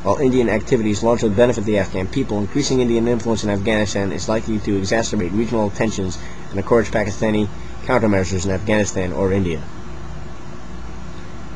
While Indian activities largely benefit the Afghan people, increasing Indian influence in Afghanistan is likely to exacerbate regional tensions and encourage Pakistani countermeasures in Afghanistan or India.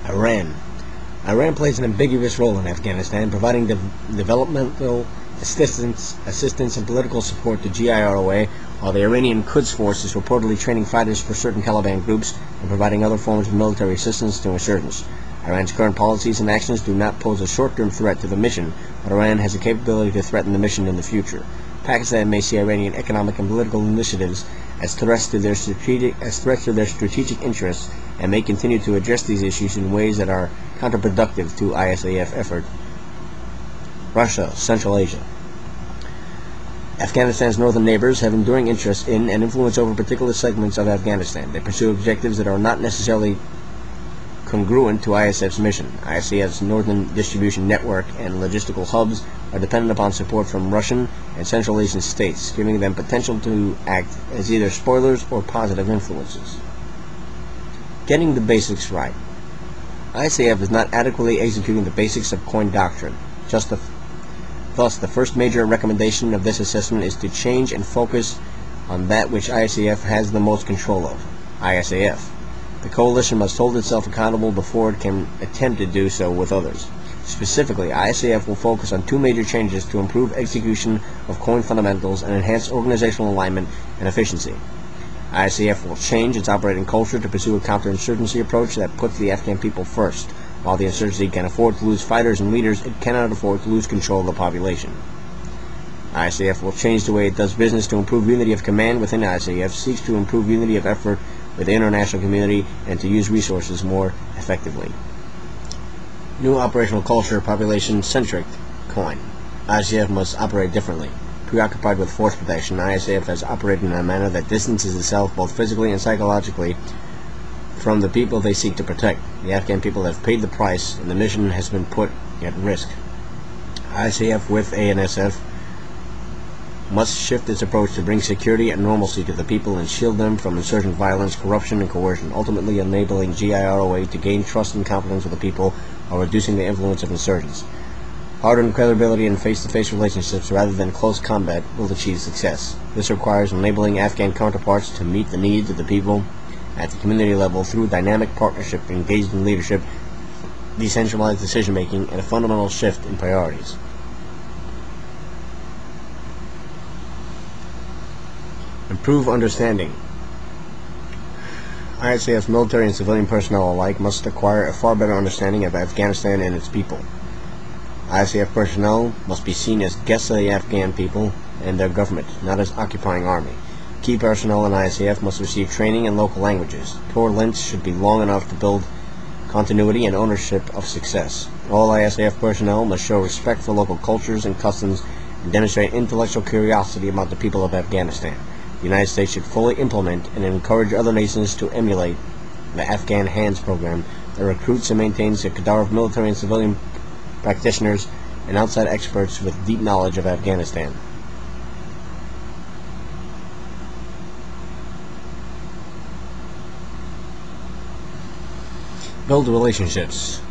Iran plays an ambiguous role in Afghanistan, providing developmental assistance and political support to GIROA, while the Iranian Quds Force is reportedly training fighters for certain Taliban groups and providing other forms of military assistance to insurgents. Iran's current policies and actions do not pose a short-term threat to the mission, but Iran has the capability to threaten the mission in the future. Pakistan may see Iranian economic and political initiatives as threats to their strategic interests, and may continue to address these issues in ways that are counterproductive to ISAF effort. Russia, Central Asia. Afghanistan's northern neighbors have enduring interest in and influence over particular segments of Afghanistan. They pursue objectives that are not necessarily congruent to ISF's mission. ISAF's northern distribution network and logistical hubs are dependent upon support from Russian and Central Asian states, giving them potential to act as either spoilers or positive influences. Getting the basics right. ISAF is not adequately executing the basics of COIN doctrine. Thus, the first major recommendation of this assessment is to change and focus on that which ISAF has the most control of, ISAF. The coalition must hold itself accountable before it can attempt to do so with others. Specifically, ISAF will focus on two major changes to improve execution of COIN fundamentals and enhance organizational alignment and efficiency. ISAF will change its operating culture to pursue a counterinsurgency approach that puts the Afghan people first. While the insurgency can afford to lose fighters and leaders, it cannot afford to lose control of the population. ISAF will change the way it does business to improve unity of command within ISAF, seeks to improve unity of effort with the international community, and to use resources more effectively. New operational culture, population-centric COIN. ISAF must operate differently. Preoccupied with force protection, ISAF has operated in a manner that distances itself both physically and psychologically from the people they seek to protect. The Afghan people have paid the price, and the mission has been put at risk. ISAF with ANSF must shift its approach to bring security and normalcy to the people and shield them from insurgent violence, corruption, and coercion, ultimately enabling GIROA to gain trust and confidence with the people while reducing the influence of insurgents. Hard-earned credibility in face-to-face relationships rather than close combat will achieve success. This requires enabling Afghan counterparts to meet the needs of the people at the community level through dynamic partnership, engaged in leadership, decentralized decision-making, and a fundamental shift in priorities. Improve understanding. ISAF's military and civilian personnel alike must acquire a far better understanding of Afghanistan and its people. ISAF personnel must be seen as guests of the Afghan people and their government, not as occupying army. Key personnel in ISAF must receive training in local languages. Tour lengths should be long enough to build continuity and ownership of success. All ISAF personnel must show respect for local cultures and customs and demonstrate intellectual curiosity about the people of Afghanistan. The United States should fully implement and encourage other nations to emulate the Afghan Hands program that recruits and maintains a cadre of military and civilian practitioners and outside experts with deep knowledge of Afghanistan. Build relationships.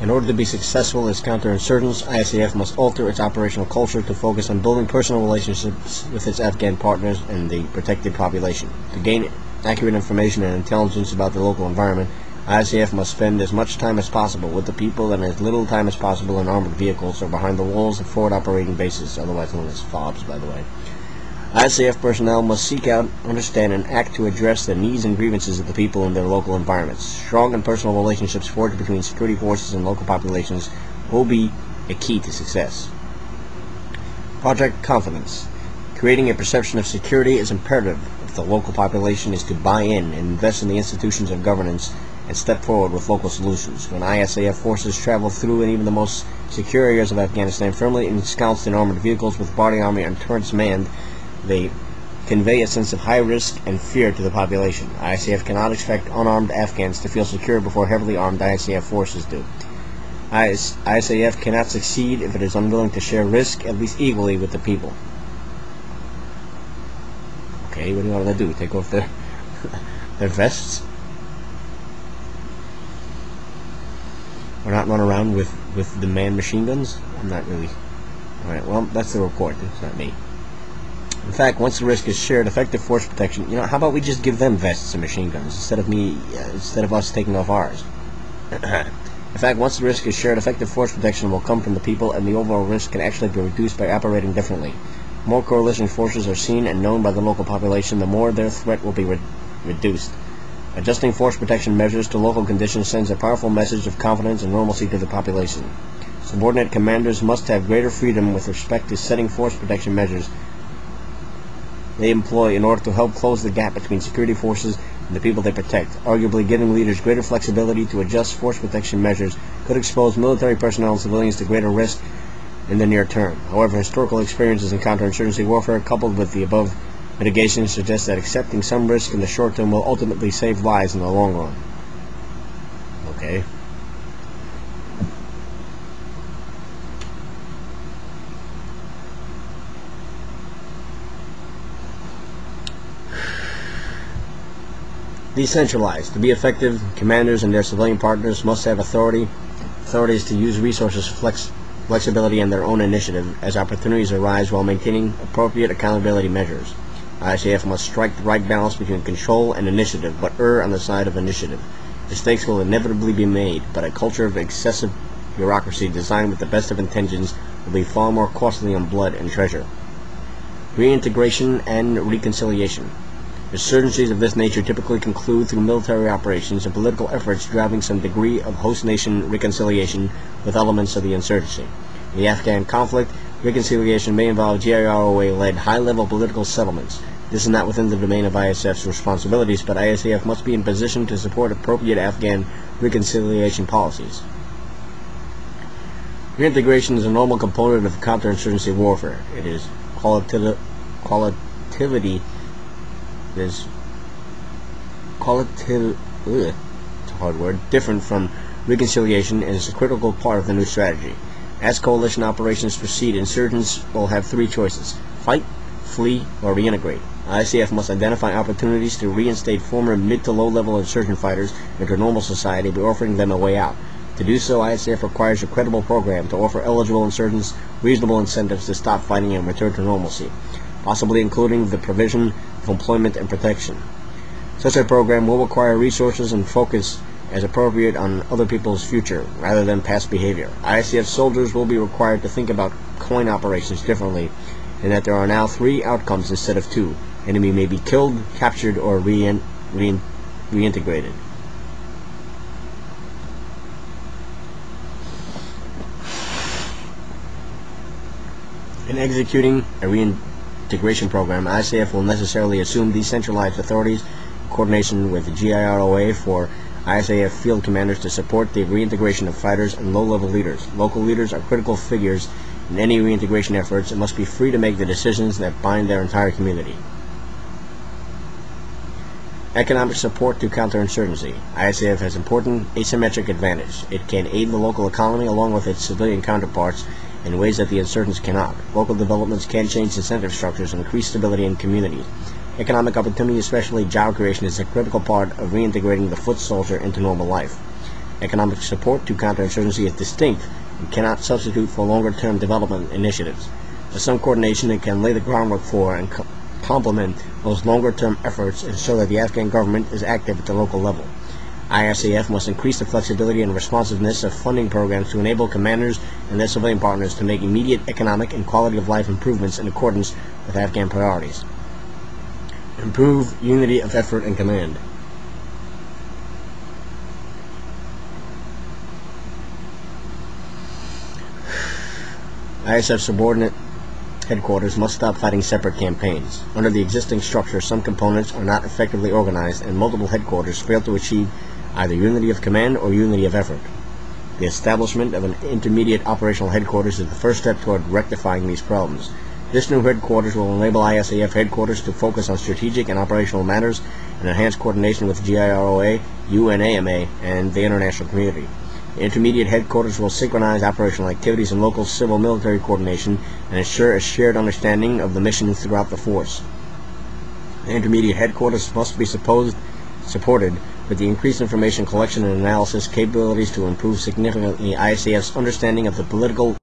In order to be successful as counterinsurgents, ISAF must alter its operational culture to focus on building personal relationships with its Afghan partners and the protected population. To gain accurate information and intelligence about the local environment, ISAF must spend as much time as possible with the people and as little time as possible in armored vehicles or behind the walls of forward operating bases, otherwise known as FOBs, by the way. ISAF personnel must seek out, understand, and act to address the needs and grievances of the people in their local environments. Strong and personal relationships forged between security forces and local populations will be a key to success. Project Confidence. Creating a perception of security is imperative if the local population is to buy in and invest in the institutions of governance and step forward with local solutions. When ISAF forces travel through and even the most secure areas of Afghanistan, firmly ensconced in armored vehicles with body armor and turrets manned, they convey a sense of high risk and fear to the population. ISAF cannot expect unarmed Afghans to feel secure before heavily armed ISAF forces do. ISAF cannot succeed if it is unwilling to share risk, at least equally, with the people. Okay, what do you want them to do? Take off their vests? Or not run around with with the manned machine guns? I'm not really... Alright, well, that's the report. It's not me. In fact, once the risk is shared, effective force protection... how about we just give them vests and machine guns instead of us taking off ours? In fact, once the risk is shared, effective force protection will come from the people, and the overall risk can actually be reduced by operating differently. The more coalition forces are seen and known by the local population, the more their threat will be reduced. Adjusting force protection measures to local conditions sends a powerful message of confidence and normalcy to the population. Subordinate commanders must have greater freedom with respect to setting force protection measures they employ in order to help close the gap between security forces and the people they protect. Arguably, giving leaders greater flexibility to adjust force protection measures could expose military personnel and civilians to greater risk in the near term. However, historical experiences in counterinsurgency warfare, coupled with the above mitigation, suggest that accepting some risk in the short term will ultimately save lives in the long run. Okay. Decentralized. To be effective, commanders and their civilian partners must have authorities to use resources, flexibility, and their own initiative as opportunities arise while maintaining appropriate accountability measures. ISAF must strike the right balance between control and initiative, but err on the side of initiative. Mistakes will inevitably be made, but a culture of excessive bureaucracy designed with the best of intentions will be far more costly on blood and treasure. Reintegration and reconciliation. Insurgencies of this nature typically conclude through military operations and political efforts driving some degree of host nation reconciliation with elements of the insurgency. In the Afghan conflict, reconciliation may involve GIROA-led high-level political settlements. This is not within the domain of ISF's responsibilities, but ISAF must be in position to support appropriate Afghan reconciliation policies. Reintegration is a normal component of counterinsurgency warfare. It is different from reconciliation and is a critical part of the new strategy. As coalition operations proceed, insurgents will have three choices: fight, flee, or reintegrate. ICF must identify opportunities to reinstate former mid to low-level insurgent fighters into normal society by offering them a way out. To do so, ISAF requires a credible program to offer eligible insurgents reasonable incentives to stop fighting and return to normalcy, possibly including the provision of employment and protection. Such a program will require resources and focus as appropriate on other people's future rather than past behavior. ISAF soldiers will be required to think about coin operations differently, and that there are now 3 outcomes instead of 2. Enemy may be killed, captured, or reintegrated. In executing a reintegration program, ISAF will necessarily assume decentralized authorities in coordination with the GIROA for ISAF field commanders to support the reintegration of fighters and low-level leaders. Local leaders are critical figures in any reintegration efforts and must be free to make the decisions that bind their entire community. Economic support to counterinsurgency. ISAF has important asymmetric advantage. It can aid the local economy along with its civilian counterparts in ways that the insurgents cannot. Local developments can change incentive structures and increase stability in communities. Economic opportunity, especially job creation, is a critical part of reintegrating the foot soldier into normal life. Economic support to counterinsurgency is distinct and cannot substitute for longer-term development initiatives. With some coordination, it can lay the groundwork for and complement those longer-term efforts and show that the Afghan government is active at the local level. ISAF must increase the flexibility and responsiveness of funding programs to enable commanders and their civilian partners to make immediate economic and quality of life improvements in accordance with Afghan priorities. Improve unity of effort and command. ISF subordinate headquarters must stop fighting separate campaigns. Under the existing structure, some components are not effectively organized, and multiple headquarters fail to achieve either unity of command or unity of effort. The establishment of an intermediate operational headquarters is the first step toward rectifying these problems. This new headquarters will enable ISAF headquarters to focus on strategic and operational matters and enhance coordination with GIROA, UNAMA, and the international community. The intermediate headquarters will synchronize operational activities and local civil-military coordination and ensure a shared understanding of the mission throughout the force. The intermediate headquarters must be supported with the increased information collection and analysis capabilities to improve significantly ISAF's understanding of the political